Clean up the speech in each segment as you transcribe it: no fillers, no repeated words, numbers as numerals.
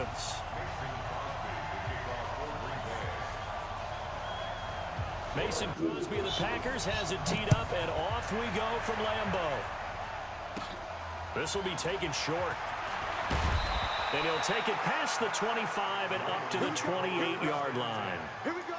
Ravens. Mason Crosby of the Packers has it teed up, and off we go from Lambeau. This will be taken short. And he'll take it past the 25 and up to the 28-yard line. Here we go.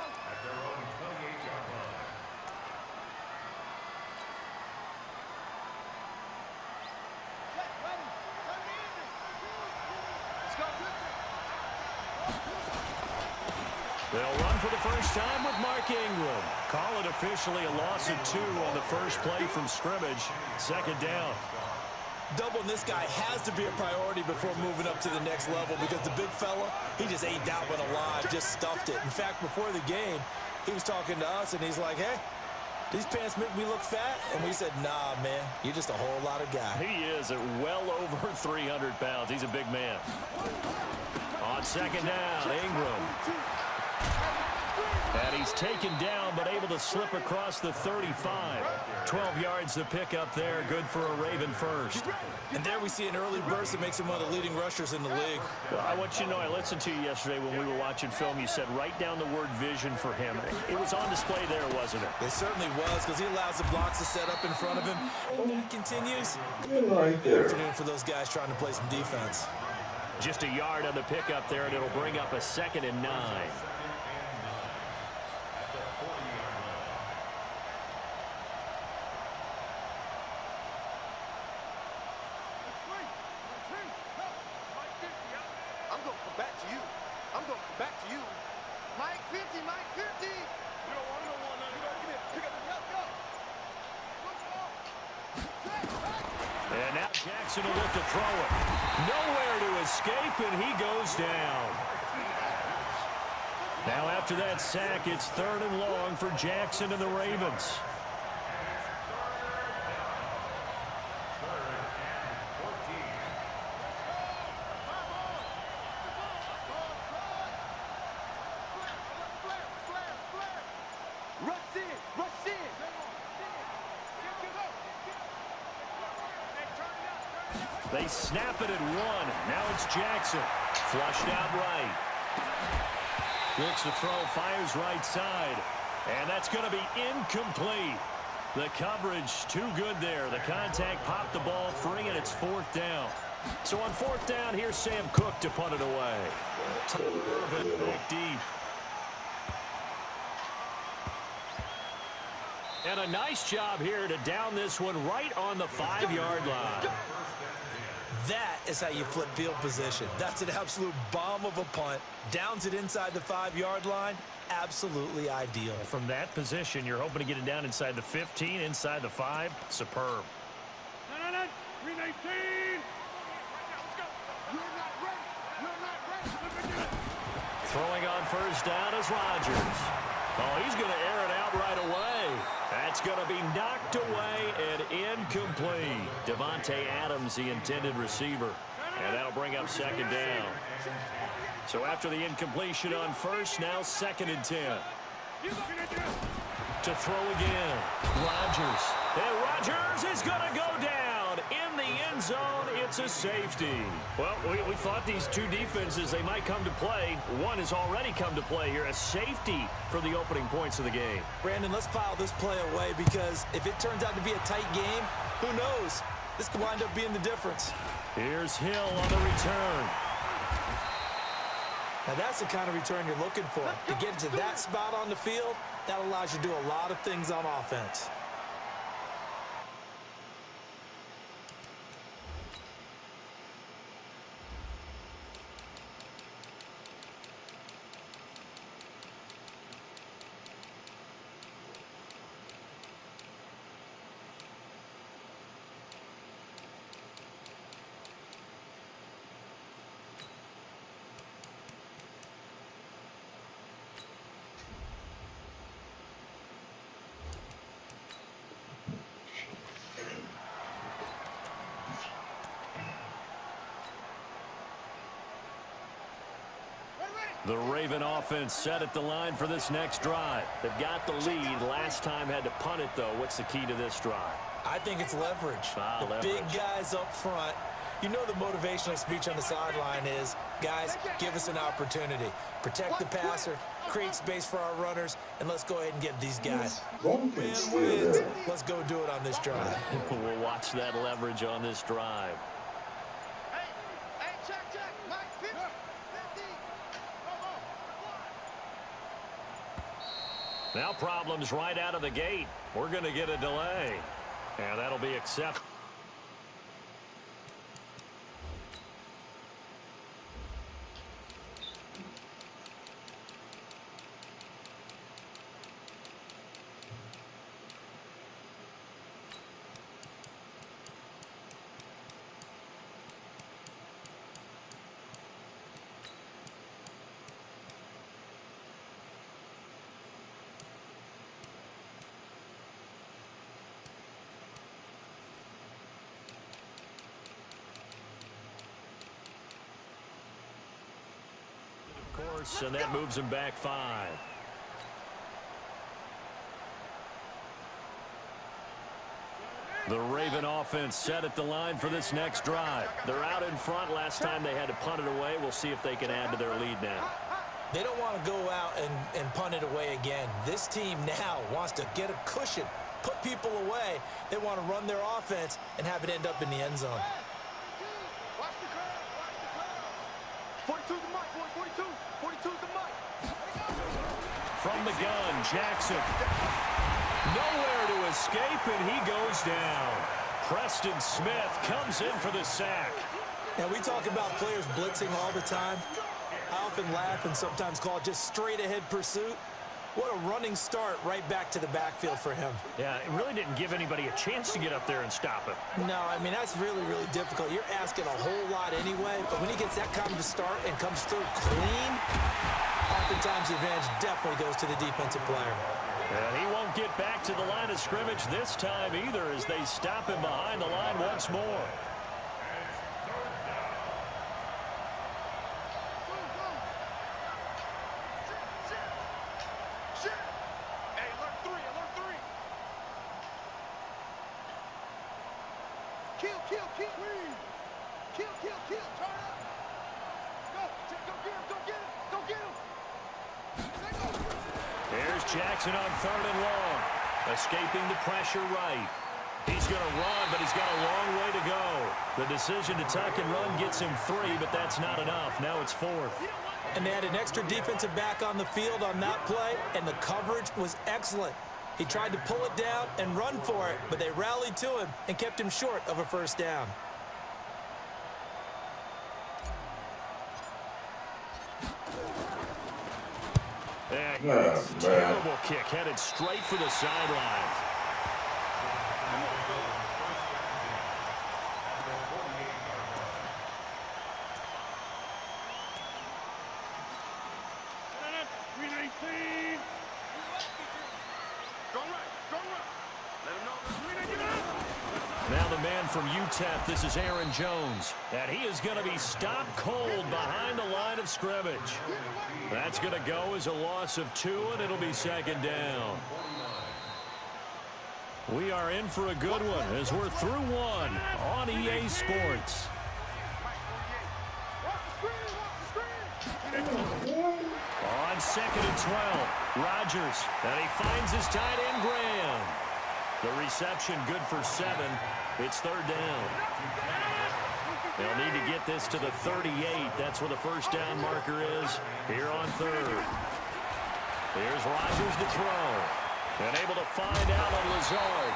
They'll run for the first time with Mark Ingram. Call it officially a loss of 2 on the first play from scrimmage. Second down. Doubling this guy has to be a priority before moving up to the next level because the big fella, he just ate that one alive, just stuffed it. In fact, before the game, he was talking to us, and he's like, hey, these pants make me look fat? And we said, nah, man, you're just a whole lot of guy. He is at well over 300 pounds. He's a big man. On second down, Ingram. And he's taken down, but able to slip across the 35. 12 yards to pick up there. Good for a Raven first. And there we see an early burst that makes him one of the leading rushers in the league. Well, I want you to know, I listened to you yesterday when we were watching film. You said write down the word vision for him. It was on display there, wasn't it? It certainly was, because he allows the blocks to set up in front of him. And that continues. Right there. Afternoon for those guys trying to play some defense. Just a yard on the pickup there, and it'll bring up a 2nd and 9. And now Jackson will look to throw it. Nowhere to escape, and he goes down. Now after that sack, it's 3rd and long for Jackson and the Ravens. They snap it at 1. Now it's Jackson. Flushed out right. Looks to throw, fires right side. And that's going to be incomplete. The coverage too good there. The contact popped the ball free, and it's 4th down. So on 4th down, here's Sam Cook to punt it away. Deep. And a nice job here to down this one right on the 5-yard line. That is how you flip field position. That's an absolute bomb of a punt. Downs it inside the 5-yard line. Absolutely ideal. From that position, you're hoping to get it down inside the 15, inside the 5. Superb. 319. Throwing on first down is Rodgers. Oh, he's going to air it out right away. That's going to be knocked away and incomplete. Devontae Adams, the intended receiver. And that'll bring up 2nd down. So after the incompletion on first, now 2nd and 10. To throw again. Rodgers. And Rodgers is going to go down in the end zone. It's a safety. Well, we thought these two defenses, they might come to play. One has already come to play here. A safety for the opening points of the game. Brandon, let's file this play away because if it turns out to be a tight game, who knows? This could wind up being the difference. Here's Hill on the return. Now that's the kind of return you're looking for. To get to that spot on the field, that allows you to do a lot of things on offense. The Raven offense set at the line for this next drive. They've got the lead. Last time had to punt it, though. What's the key to this drive? I think it's leverage. Leverage. Big guys up front, You know the motivational speech on the sideline is, guys, give us an opportunity. Protect the passer, create space for our runners, and let's go ahead and get these guys. Man wins. Let's go do it on this drive. We'll watch that leverage on this drive. Now problems right out of the gate. We're going to get a delay. And that'll be accepted. Course, and that moves him back 5. The Raven offense set at the line for this next drive. They're out in front. Last time they had to punt it away. We'll see if they can add to their lead now. They don't want to go out and punt it away again. This team now wants to get a cushion, put people away. They want to run their offense and have it end up in the end zone. 42 the mic, 42. 42 the mic. From the gun, Jackson. Nowhere to escape, and he goes down. Preston Smith comes in for the sack. Now, we talk about players blitzing all the time. I often laugh and sometimes call it just straight-ahead pursuit. What a running start right back to the backfield for him. Yeah, it really didn't give anybody a chance to get up there and stop him. No, I mean, that's really, really difficult. You're asking a whole lot anyway, but when he gets that kind of a start and comes through clean, oftentimes the advantage definitely goes to the defensive player. And he won't get back to the line of scrimmage this time either as they stop him behind the line once more. There's Jackson on 3rd and long. Escaping the pressure right. He's going to run, but he's got a long way to go. The decision to tuck and run gets him 3, but that's not enough. Now it's 4th. And they had an extra defensive back on the field on that play, and the coverage was excellent. He tried to pull it down and run for it, but they rallied to him and kept him short of a first down. Terrible kick headed straight for the sideline. Now the man from UTEP, this is Aaron Jones, and he is going to be stopped cold behind the line of scrimmage. That's going to go as a loss of 2, and it'll be 2nd down. We are in for a good one as we're through 1 on EA Sports. On 2nd and 12, Rodgers, and he finds his tight end Graham. The reception good for 7. It's 3rd down. They'll need to get this to the 38. That's where the first down marker is here on 3rd. Here's Rodgers to throw. And able to find out on Lazard.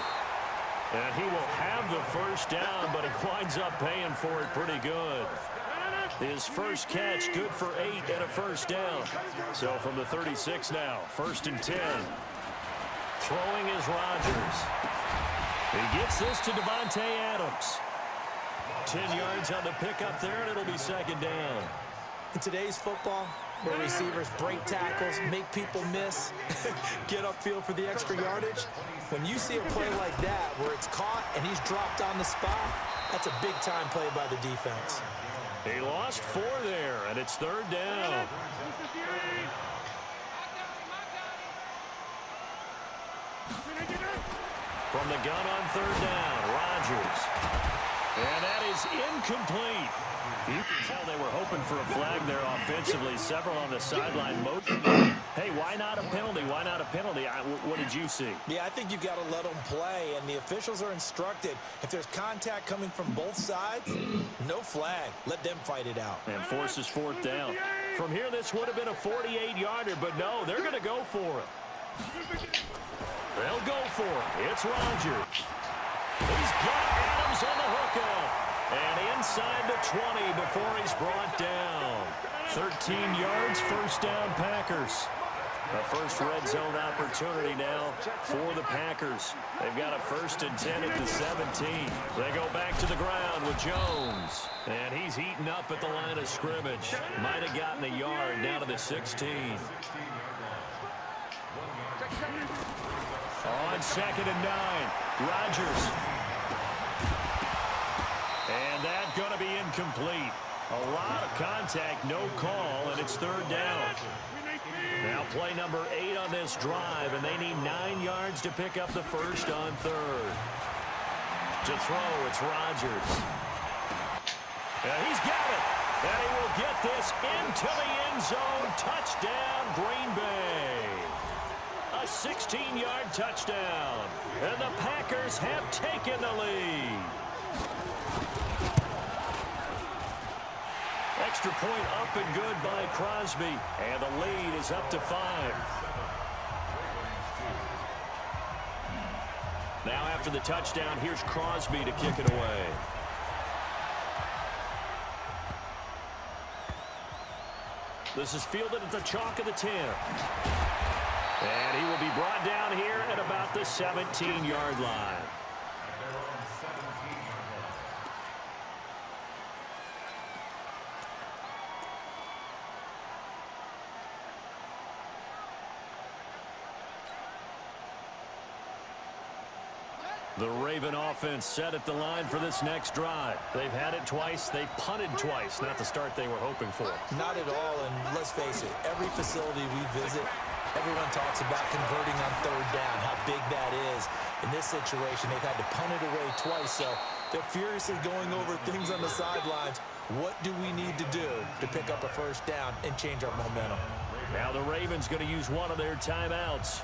And he will have the first down, but he winds up paying for it pretty good. His first catch good for 8 and a first down. So from the 36 now, 1st and 10. Throwing is Rodgers. He gets this to Devontae Adams. 10 yards on the pickup there, and it'll be 2nd down. In today's football, where receivers break tackles, make people miss, get upfield for the extra yardage, when you see a play like that where it's caught and he's dropped on the spot, that's a big-time play by the defense. He lost 4 there, and it's 3rd down. From the gun on 3rd down, Rodgers. And that is incomplete. You can tell they were hoping for a flag there offensively. Several on the sideline. Hey, why not a penalty? Why not a penalty? What did you see? Yeah, I think you've got to let them play, and the officials are instructed. If there's contact coming from both sides, no flag. Let them fight it out. And forces fourth down. From here, this would have been a 48-yarder, but no, they're going to go for it. They'll go for it. It's Rodgers. He's got Adams on the hookup. And inside the 20 before he's brought down. 13 yards, first down, Packers. The first red zone opportunity now for the Packers. They've got a 1st and 10 at the 17. They go back to the ground with Jones. And he's heating up at the line of scrimmage. Might have gotten a yard down to the 16. On 2nd and 9, Rodgers. And that's going to be incomplete. A lot of contact, no call, and it's 3rd down. Now play number 8 on this drive, and they need 9 yards to pick up the first on 3rd. To throw, it's Rodgers. He's got it. And he will get this into the end zone. Touchdown, Green Bay. A 16-yard touchdown. And the Packers have taken the lead. Extra point up and good by Crosby. And the lead is up to 5. Now after the touchdown, here's Crosby to kick it away. This is fielded at the chalk of the 10. And he will be brought down here at about the 17-yard line. The Raven offense set at the line for this next drive. They've had it twice. They've punted twice. Not the start they were hoping for. Not at all, and let's face it, every facility we visit, everyone talks about converting on 3rd down, how big that is. In this situation, they've had to punt it away twice, so they're furiously going over things on the sidelines. What do we need to do to pick up a 1st down and change our momentum? Now the Ravens going to use one of their timeouts,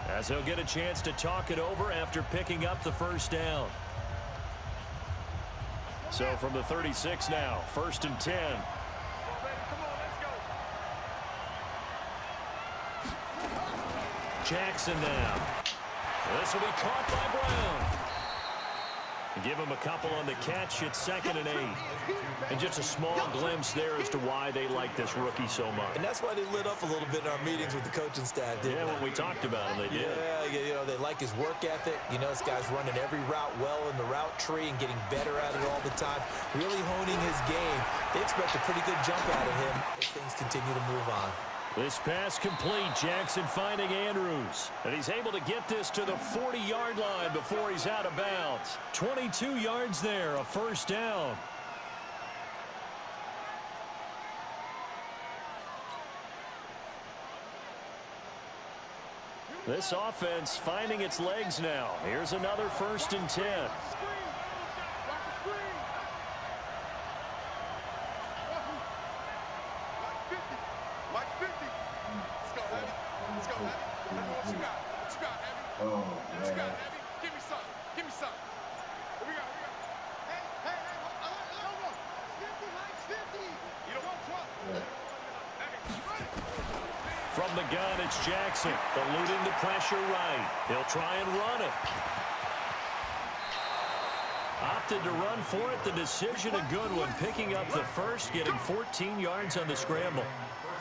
as they'll get a chance to talk it over after picking up the 1st down. So from the 36 now, 1st and 10. Jackson now. This will be caught by Brown. Give him a couple on the catch at 2nd and 8. And just a small glimpse there as to why they like this rookie so much. And that's why they lit up a little bit in our meetings with the coaching staff, didn't they? When we talked about him, they did. Yeah, you know, they like his work ethic. You know, this guy's running every route well in the route tree and getting better at it all the time, really honing his game. They expect a pretty good jump out of him as things continue to move on. This pass complete. Jackson finding Andrews. And he's able to get this to the 40-yard line before he's out of bounds. 22 yards there, a 1st down. This offense finding its legs now. Here's another 1st and 10. From the gun, it's Jackson. Eluding the pressure right. He'll try and run it. Opted to run for it. The decision a good one. Picking up the 1st, getting 14 yards on the scramble.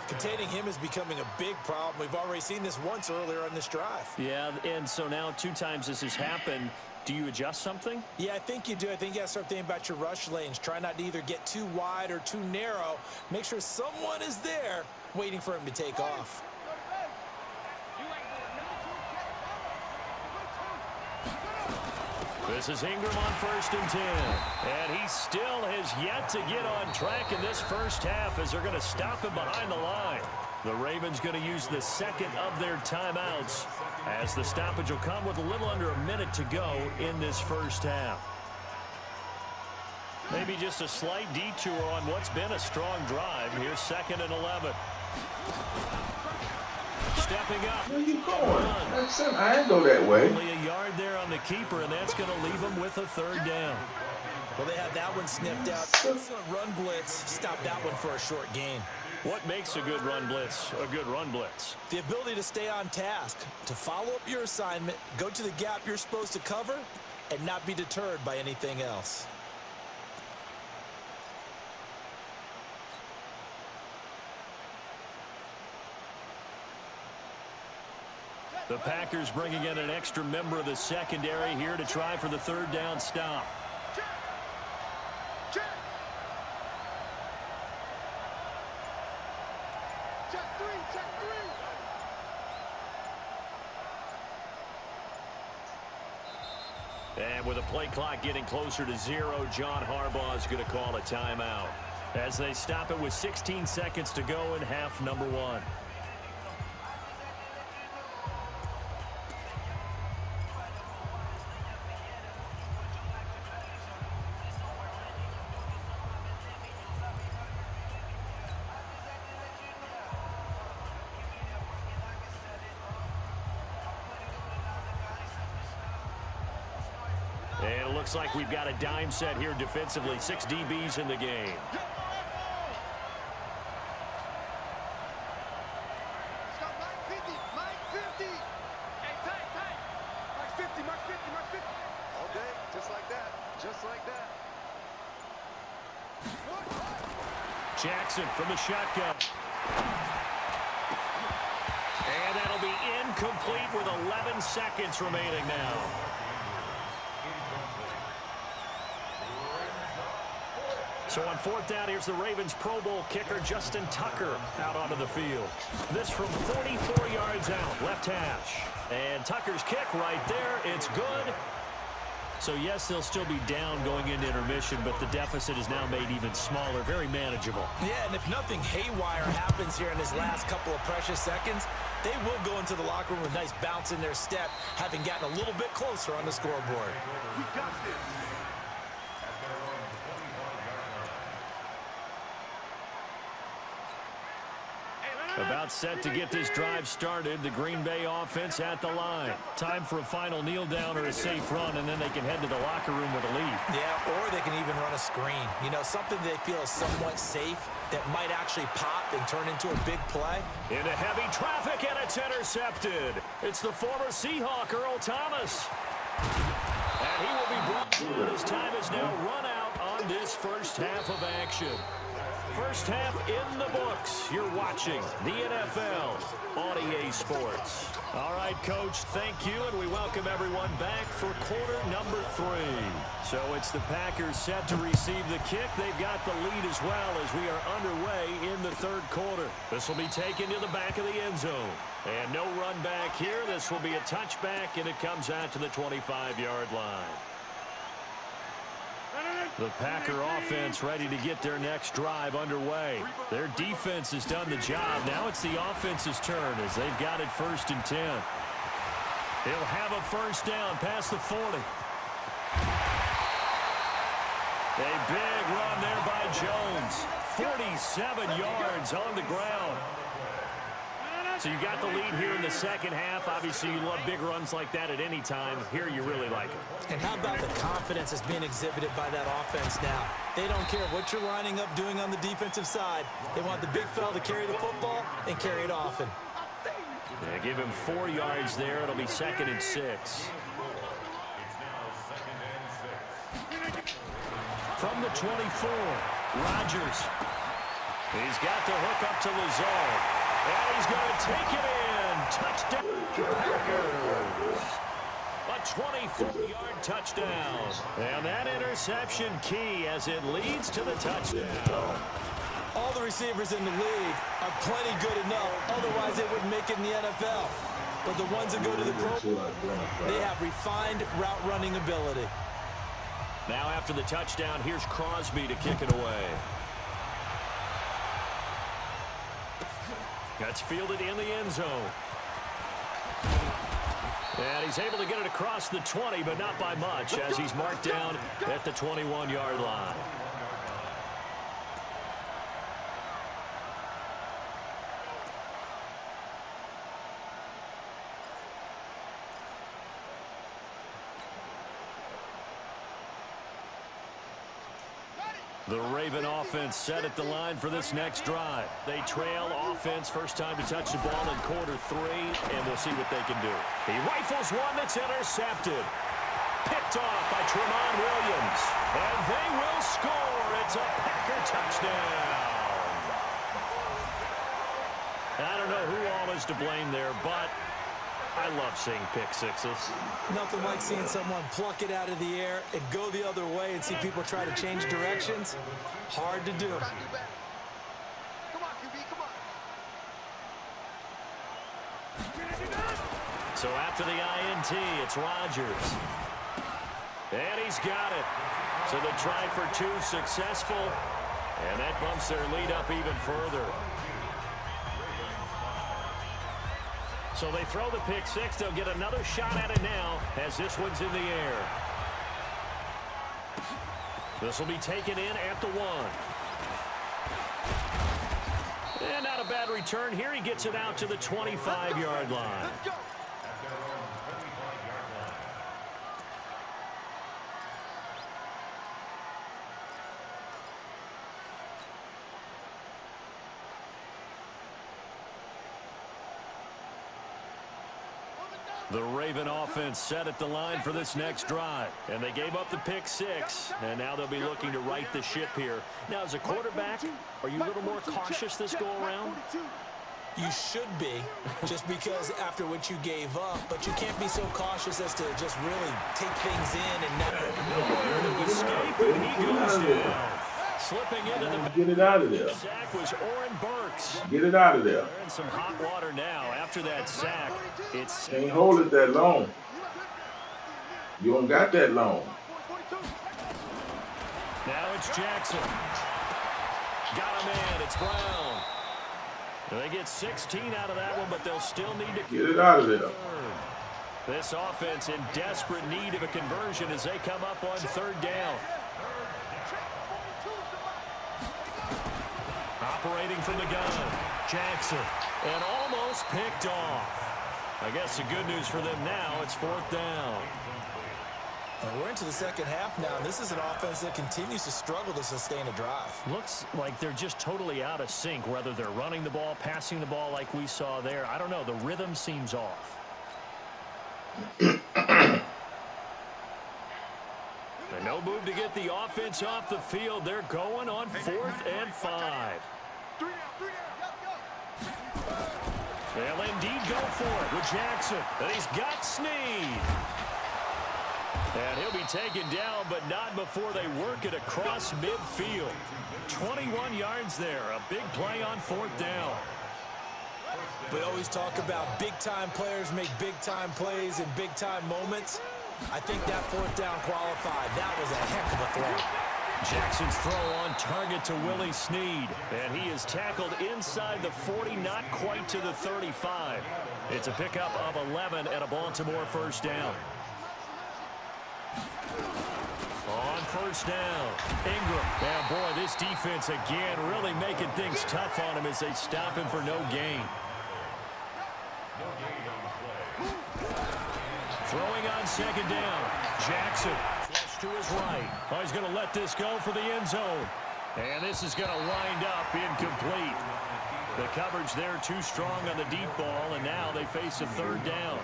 Containing him is becoming a big problem. We've already seen this once earlier on this drive. Yeah, and so now 2 times this has happened. Do you adjust something? Yeah, I think you do. I think you got to start thinking about your rush lanes. Try not to either get too wide or too narrow. Make sure someone is there waiting for him to take off. This is Ingram on 1st and 10. And he still has yet to get on track in this first half as they're going to stop him behind the line. The Ravens going to use the 2nd of their timeouts as the stoppage will come with a little under a minute to go in this first half. Maybe just a slight detour on what's been a strong drive. Here's 2nd and 11. Stepping up. Where you going? That's it. I ain't go that way. Only a yard there on the keeper, and that's going to leave them with a 3rd down. Well, they had that one sniffed out. Run blitz stopped that one for a short gain. What makes a good run blitz a good run blitz? The ability to stay on task, to follow up your assignment, go to the gap you're supposed to cover, and not be deterred by anything else. The Packers bringing in an extra member of the secondary here to try for the 3rd down stop. And with a play clock getting closer to 0, John Harbaugh is going to call a timeout as they stop it with 16 seconds to go in half number 1. And it looks like we've got a dime set here defensively. 6 DBs in the game. Jackson from the shotgun. And that'll be incomplete with 11 seconds remaining now. So on 4th down, here's the Ravens Pro Bowl kicker Justin Tucker out onto the field. This from 44 yards out, left hash. And Tucker's kick right there, it's good. So yes, they'll still be down going into intermission, but the deficit is now made even smaller, very manageable. Yeah, and if nothing haywire happens here in his last couple of precious seconds, they will go into the locker room with a nice bounce in their step, having gotten a little bit closer on the scoreboard. We got this. About set to get this drive started. The Green Bay offense at the line. Time for a final kneel down or a safe run, and then they can head to the locker room with a lead. Yeah, or they can even run a screen. You know, something they feel is somewhat safe that might actually pop and turn into a big play. Into heavy traffic, and it's intercepted. It's the former Seahawk, Earl Thomas. And he will be brought to. His time is now run out on this first half of action. First half in the books. You're watching the NFL on EA Sports. All right, Coach, thank you, and we welcome everyone back for quarter number 3. So it's the Packers set to receive the kick. They've got the lead as well as we are underway in the 3rd quarter. This will be taken to the back of the end zone. And no run back here. This will be a touchback, and it comes out to the 25-yard line. The Packer offense ready to get their next drive underway. Their defense has done the job. Now it's the offense's turn as they've got it 1st and 10. He'll have a first down past the 40. A big run there by Jones. 47 yards on the ground. So you got the lead here in the second half. Obviously, you love big runs like that at any time. Here, you really like it. And how about the confidence that's being exhibited by that offense now? They don't care what you're lining up doing on the defensive side. They want the big fella to carry the football and carry it often. Yeah, give him 4 yards there. It'll be 2nd and 6. From the 24, Rodgers. He's got the hook up to Lazard. And he's going to take it in. Touchdown, Packers. A 24-yard touchdown. And that interception key as it leads to the touchdown. All the receivers in the league are plenty good enough. Otherwise, they wouldn't make it in the NFL. But the ones that go to the Pro Bowl, they have refined route running ability. Now after the touchdown, here's Crosby to kick it away. That's fielded in the end zone. And he's able to get it across the 20, but not by much, as he's marked down at the 21-yard line. The Raven offense set at the line for this next drive. They trail offense, first time to touch the ball in quarter 3, and we'll see what they can do. He rifles one that's intercepted. Picked off by Tremont Williams. And they will score. It's a Packer touchdown. I don't know who all is to blame there, but I love seeing pick sixes. Nothing like seeing someone pluck it out of the air and go the other way and see people try to change directions. Hard to do. Come on, QB, come on. So after the INT, it's Rodgers. And he's got it. So they tried for 2 successful, and that bumps their lead up even further. So they throw the pick six. They'll get another shot at it now as this one's in the air. This will be taken in at the 1. And not a bad return here. He gets it out to the 25-yard line. Let's go. The Raven offense set at the line for this next drive. And they gave up the pick six. And now they'll be looking to right the ship here. Now, as a quarterback, are you a little more cautious this go-around? You should be, just because after what you gave up. But you can't be so cautious as to just really take things in and never Escape, and he goes down. Slipping into the Get it out of there. sack was Oren Burks. Get it out of there. They're in some hot water now. After that sack, it's Can't hold it that long. You don't got that long. now it's Jackson. Got him in. It's Brown. They get 16 out of that one, but they'll still need to Get it out of there. This offense in desperate need of a conversion as they come up on 3rd down. Operating from the gun, Jackson, and almost picked off. I guess the good news for them now, it's 4th down. And we're into the second half now, and this is an offense that continues to struggle to sustain a drive. Looks like they're just totally out of sync, whether they're running the ball, passing the ball like we saw there. I don't know. The rhythm seems off. And no move to get the offense off the field. They're going on 4th and 5. They'll indeed go for it with Jackson. And he's got Snead. And he'll be taken down, but not before they work it across midfield. 21 yards there. A big play on 4th down. We always talk about big-time players make big-time plays in big-time moments. I think that 4th down qualified. That was a heck of a throw. Jackson's throw on target to Willie Snead. And he is tackled inside the 40, not quite to the 35. It's a pickup of 11 and a Baltimore 1st down. On 1st down, Ingram. And boy, this defense again really making things tough on him as they stop him for no gain. Throwing on 2nd down, Jackson. Flush to his right. Oh, he's going to let this go for the end zone. And this is going to wind up incomplete. The coverage there too strong on the deep ball, and now they face a 3rd down.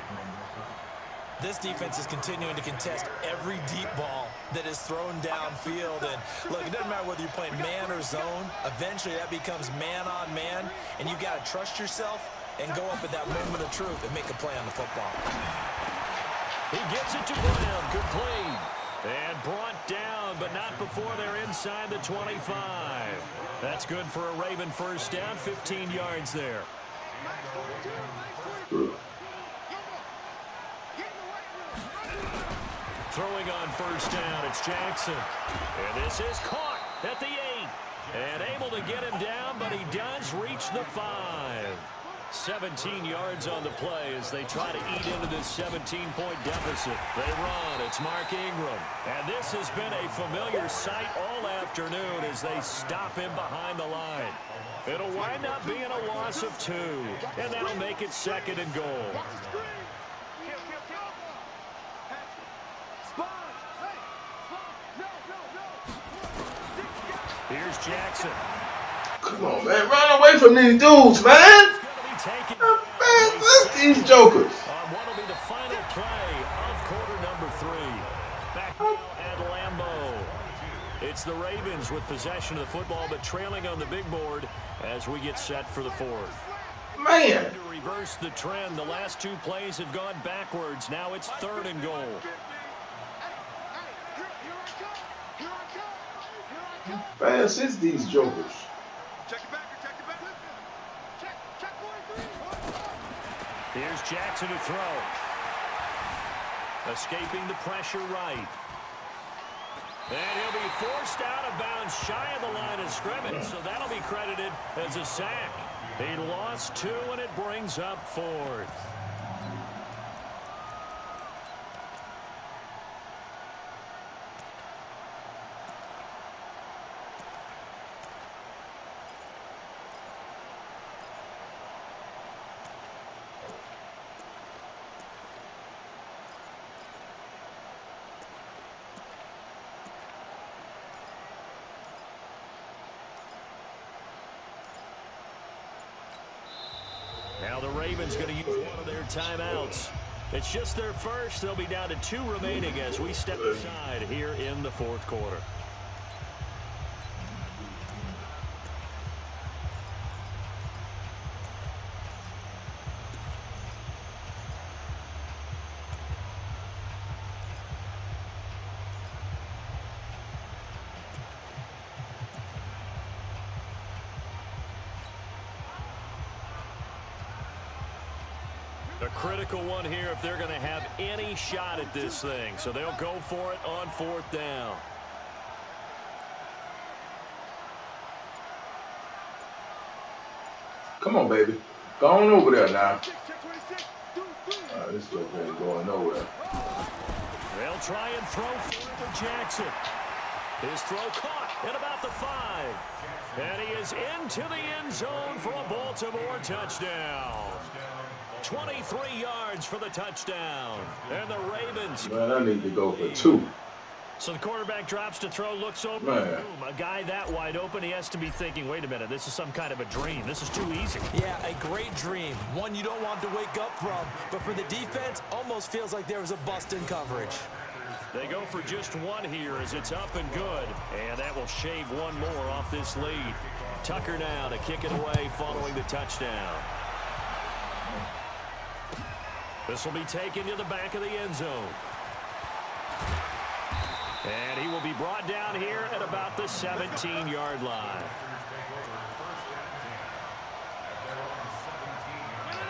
This defense is continuing to contest every deep ball that is thrown downfield. And look, it doesn't matter whether you're playing man or zone. Eventually that becomes man on man, and you've got to trust yourself and go up at that moment of truth and make a play on the football. He gets it to Brown, complete. And brought down, but not before they're inside the 25. That's good for a Raven 1st down, 15 yards there. Throwing on 1st down, it's Jackson. And this is caught at the 8. And able to get him down, but he does reach the 5. 17 yards on the play as they try to eat into this 17-point deficit. They run. It's Mark Ingram. And this has been a familiar sight all afternoon as they stop him behind the line. It'll wind up being a loss of 2, and that'll make it 2nd and goal. Jackson. Come on, man. Run away from these dudes, man. Man, that's these jokers. What will be the final play of quarter number 3. Back now at Lambeau. It's the Ravens with possession of the football, but trailing on the big board as we get set for the 4th. Man. To reverse the trend, the last 2 plays have gone backwards. Now it's 3rd and goal. Fast is these jokers. Here's Jackson to throw. Escaping the pressure right. And he'll be forced out of bounds shy of the line of scrimmage, so that'll be credited as a sack. He lost 2, and it brings up 4th. Now the Ravens going to use one of their timeouts. It's just their first. They'll be down to 2 remaining as we step aside here in the 4th quarter. A critical one here if they're going to have any shot at this thing. So they'll go for it on 4th down. Come on, baby. Go on over there now. This stuff ain't going nowhere. They'll try and throw for Jackson. His throw caught at about the 5. And he is into the end zone for a Baltimore touchdown. 23 yards for the touchdown. And the Ravens. Man, I need to go for 2. So the quarterback drops to throw, looks over. Man. Boom, a guy that wide open, he has to be thinking, wait a minute, this is some kind of a dream. This is too easy. Yeah, a great dream. One you don't want to wake up from. But for the defense, almost feels like there was a bust in coverage. They go for just 1 here as it's up and good. And that will shave 1 more off this lead. Tucker now to kick it away following the touchdown. This will be taken to the back of the end zone. And he will be brought down here at about the 17-yard line.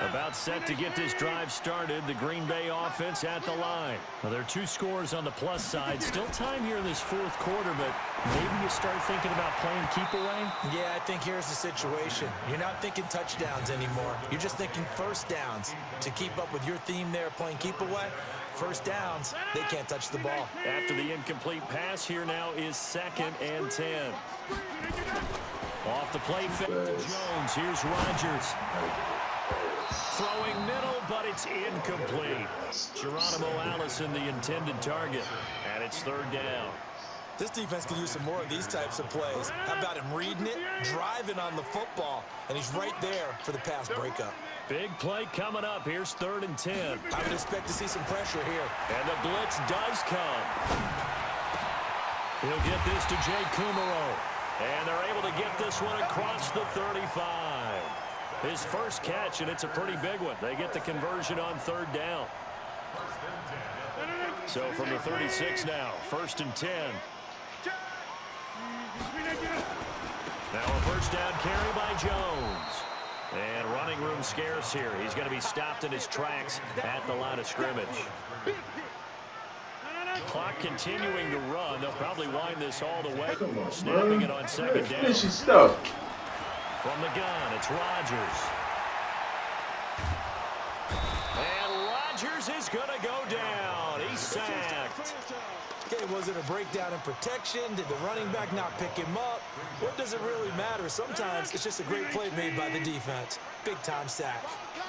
About set to get this drive started. The Green Bay offense at the line. Well, there are 2 scores on the plus side. Still time here in this 4th quarter, but maybe you start thinking about playing keep away? Yeah, I think here's the situation. You're not thinking touchdowns anymore. You're just thinking first downs. To keep up with your theme there, playing keep away, first downs, they can't touch the ball. After the incomplete pass, here now is 2nd and 10. Off the play fake to Jones. Here's Rodgers. Throwing middle, but it's incomplete. Geronimo Allison, the intended target. And it's 3rd down. This defense can use some more of these types of plays. How about him reading it, driving on the football, and he's right there for the pass breakup. Big play coming up. Here's 3rd and 10. I would expect to see some pressure here. And the blitz does come. He'll get this to Jay Kumaro. And they're able to get this one across the 35. His first catch, and it's a pretty big one. They get the conversion on 3rd down. So from the 36 now, 1st and 10. Now a first down carry by Jones. And running room scarce here. He's going to be stopped in his tracks at the line of scrimmage. Clock continuing to run. They'll probably wind this all the way. Snapping it on 2nd down. Fishy stuff. From the gun, it's Rodgers. And Rodgers is going to go down. He's sacked. Okay, was it a breakdown in protection? Did the running back not pick him up? What does it really matter? Sometimes it's just a great play made by the defense. Big-time sack.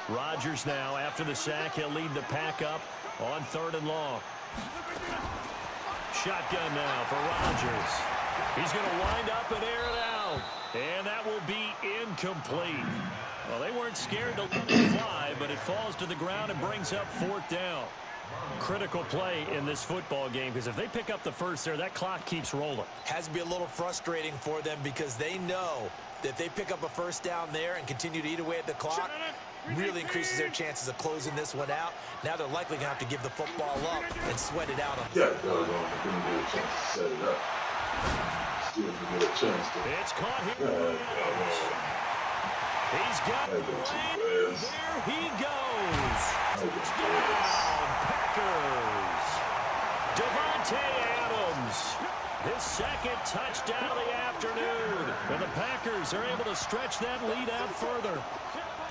Rodgers now, after the sack, he'll lead the pack up on 3rd and long. Shotgun now for Rodgers. He's going to wind up and air it out. And that will be incomplete. Well, they weren't scared to let it fly, but it falls to the ground and brings up 4th down. Critical play in this football game, because if they pick up the first there, that clock keeps rolling. Has to be a little frustrating for them because they know that if they pick up a first down there and continue to eat away at the clock, really increases their chances of closing this one out. Now they're likely going to have to give the football up and sweat it out. Yeah, didn't get a chance to set it up. Still didn't get a chance to. It's caught here. He's got it. There he goes. Touchdown, Packers. Devontae Adams. His 2nd touchdown of the afternoon. And the Packers are able to stretch that lead out further.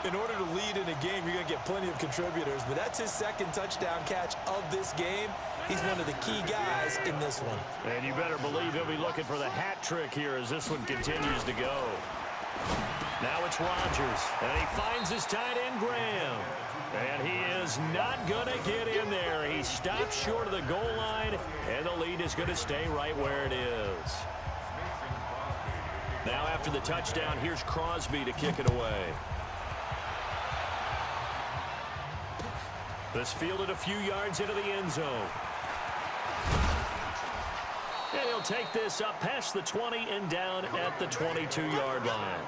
In order to lead in a game, you're going to get plenty of contributors, but that's his 2nd touchdown catch of this game. He's one of the key guys in this one. And you better believe he'll be looking for the hat trick here as this one continues to go. Now it's Rodgers, and he finds his tight end, Graham. And he is not going to get in there. He stops short of the goal line, and the lead is going to stay right where it is. Now after the touchdown, here's Crosby to kick it away. This fielded a few yards into the end zone. And he'll take this up past the 20 and down at the 22-yard line.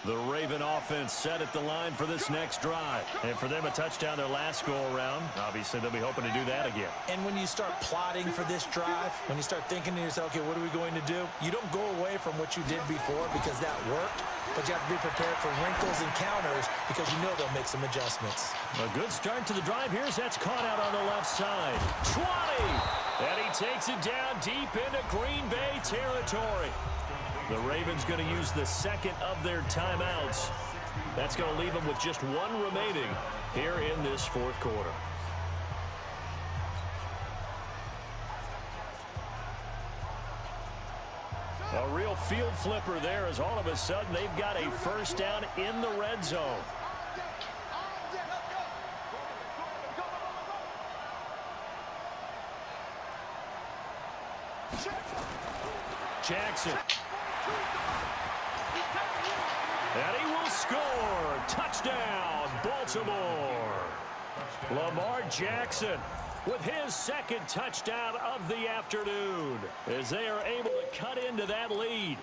The Raven offense set at the line for this next drive. And for them, a touchdown their last go-around. Obviously, they'll be hoping to do that again. And when you start plotting for this drive, when you start thinking to yourself, okay, what are we going to do? You don't go away from what you did before because that worked, but you have to be prepared for wrinkles and counters because you know they'll make some adjustments. A good start to the drive. Here's that's caught out on the left side. 20! And he takes it down deep into Green Bay territory. The Ravens going to use the 2nd of their timeouts. That's going to leave them with just 1 remaining here in this 4th quarter. A real field flipper there as all of a sudden they've got a first down in the red zone. Jackson. And he will score. Touchdown, Baltimore. Lamar Jackson with his 2nd touchdown of the afternoon as they are able to cut into that lead.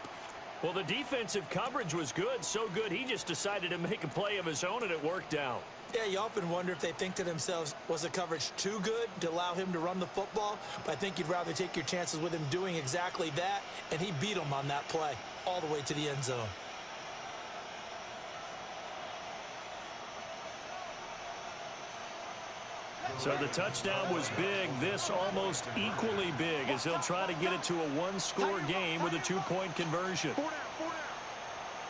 Well, the defensive coverage was good, so good he just decided to make a play of his own, and it worked out. Yeah, you often wonder if they think to themselves, was the coverage too good to allow him to run the football? But I think you'd rather take your chances with him doing exactly that, and he beat him on that play all the way to the end zone. So the touchdown was big. This almost equally big as they'll try to get it to a 1-score game with a 2-point conversion. 4 down.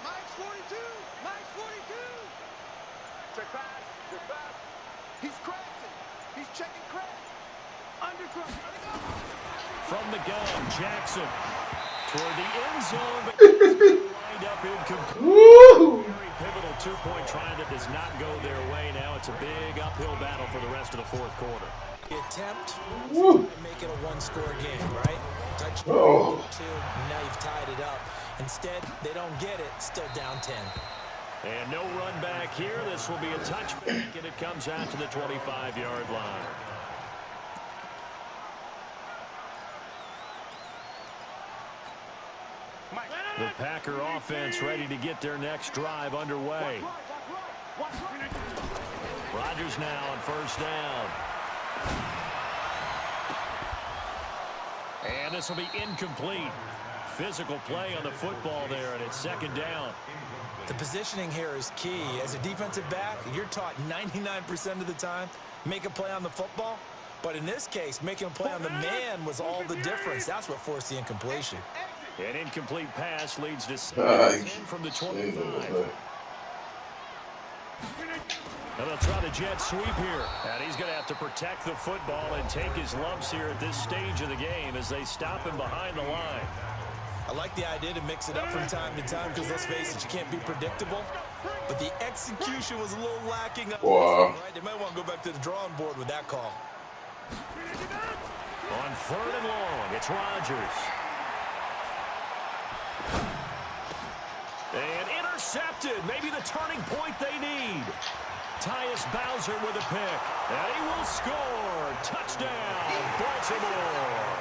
Mike's 42. Mike's 42. Check back. He's crashing. He's checking crash. Undercross. From the gun, Jackson toward the end zone, but lined up incomplete. Very pivotal 2-point try that does not go their way. Now it's a big uphill battle for the rest of the 4th quarter. The attempt to make it a 1-score game, right? Touchdown, 2, now you've tied it up. Instead, they don't get it, still down 10. And no run back here. This will be a touchback, and it comes out to the 25-yard line. The Packer offense ready to get their next drive underway. Rodgers now on first down. And this will be incomplete. Physical play on the football there, and it's 2nd down. The positioning here is key. As a defensive back, you're taught 99% of the time, make a play on the football. But in this case, making a play on the man was all the difference. That's what forced the incompletion. An incomplete pass leads to 10 from the 25. And they'll try the jet sweep here. And he's going to have to protect the football and take his lumps here at this stage of the game as they stop him behind the line. I like the idea to mix it up from time to time because, let's face it, you can't be predictable. but the execution was a little lacking. Wow. Right? They might want to go back to the drawing board with that call. On 3rd and long, it's Rodgers. And intercepted. Maybe the turning point they need. Tyus Bowser with a pick. And he will score. Touchdown, Baltimore.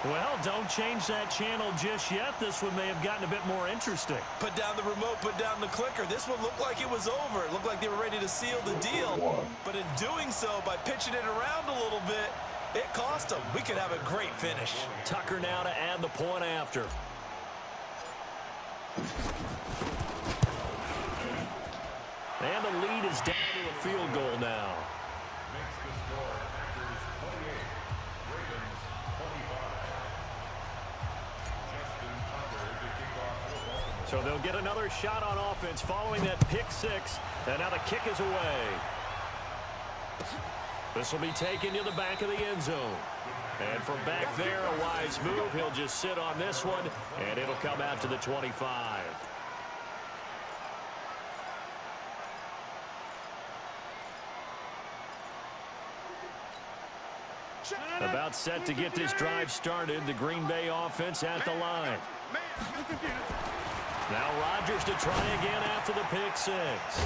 Well, don't change that channel just yet. This one may have gotten a bit more interesting. Put down the remote, put down the clicker. This one looked like it was over. It looked like they were ready to seal the deal. But in doing so, by pitching it around a little bit, it cost them. We could have a great finish. Tucker now to add the point after. And the lead is down to a field goal now. So they'll get another shot on offense following that pick six. And now the kick is away. This will be taken to the back of the end zone. And from back there, a wise move. He'll just sit on this one, and it'll come out to the 25. About set to get this drive started. The Green Bay offense at the line. Now Rodgers to try again after the pick six.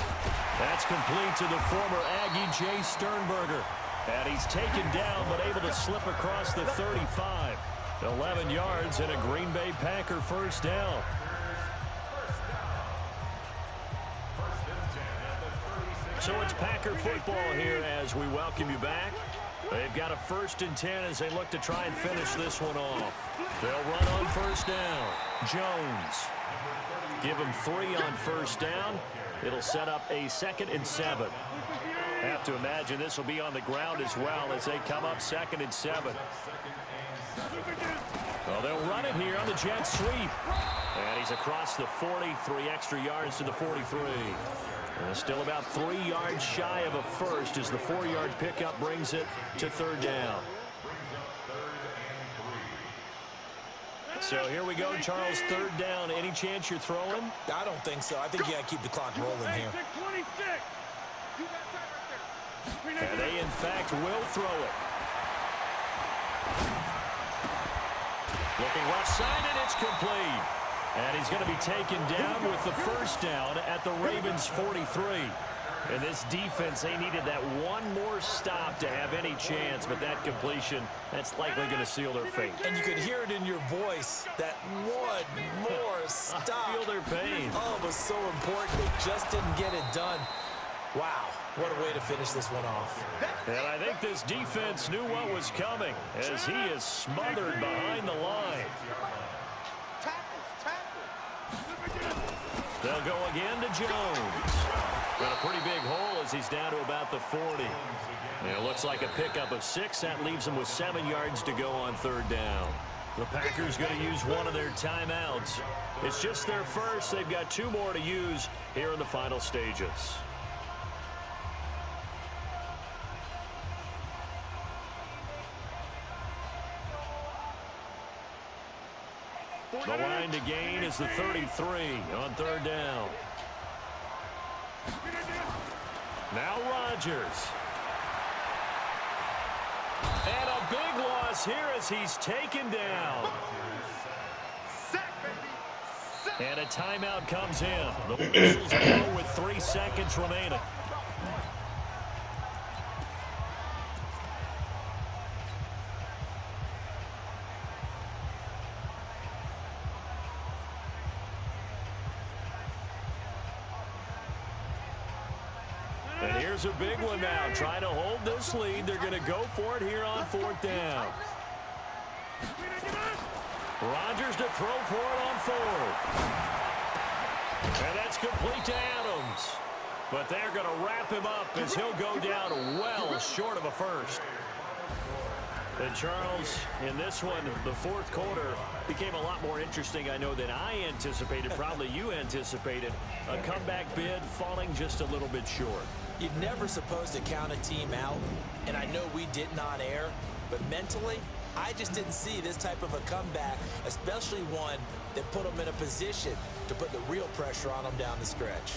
That's complete to the former Aggie Jay Sternberger. And he's taken down but able to slip across the 35. 11 yards and a Green Bay Packer first down. So it's Packer football here as we welcome you back. They've got a 1st and 10 as they look to try and finish this one off. They'll run on first down. Jones. Give him 3 on first down. It'll set up a 2nd and 7. Have to imagine this will be on the ground as well as they come up 2nd and 7. Well, they'll run it here on the jet sweep. And he's across the 40, 3 extra yards to the 43. Still about 3 yards shy of a first as the 4-yard pickup brings it to 3rd down. So here we go, Charles, 3rd down. Any chance you're throwing? I don't think so. I think you got to keep the clock rolling here. And they, in fact, will throw it. Looking left side, and it's complete. And he's going to be taken down with the first down at the Ravens' 43. And this defense, they needed that one more stop to have any chance, but that completion, that's likely going to seal their fate. And you could hear it in your voice, that one more stop. I feel their pain. Oh, it was so important. They just didn't get it done. Wow, what a way to finish this one off. And I think this defense knew what was coming as he is smothered behind the line. They'll go again to Jones. Got a pretty big hole as he's down to about the 40. And it looks like a pickup of 6. That leaves him with 7 yards to go on 3rd down. The Packers going to use one of their timeouts. It's just their first. They've got 2 more to use here in the final stages. The line to gain is the 33 on 3rd down. Now Rodgers. And a big loss here as he's taken down. And a timeout comes in. The whistles blow with 3 seconds remaining. And here's a big one now. Trying to hold this lead. They're going to go for it here on 4th down. Rodgers to throw for it on 4th. And that's complete to Adams. But they're going to wrap him up as he'll go down well short of a first. And Charles, in this one, the 4th quarter became a lot more interesting, I know, than I anticipated. Probably you anticipated. A comeback bid falling just a little bit short. You're never supposed to count a team out, and I know we didn't on air, but mentally, I just didn't see this type of a comeback, especially one that put them in a position to put the real pressure on them down the stretch.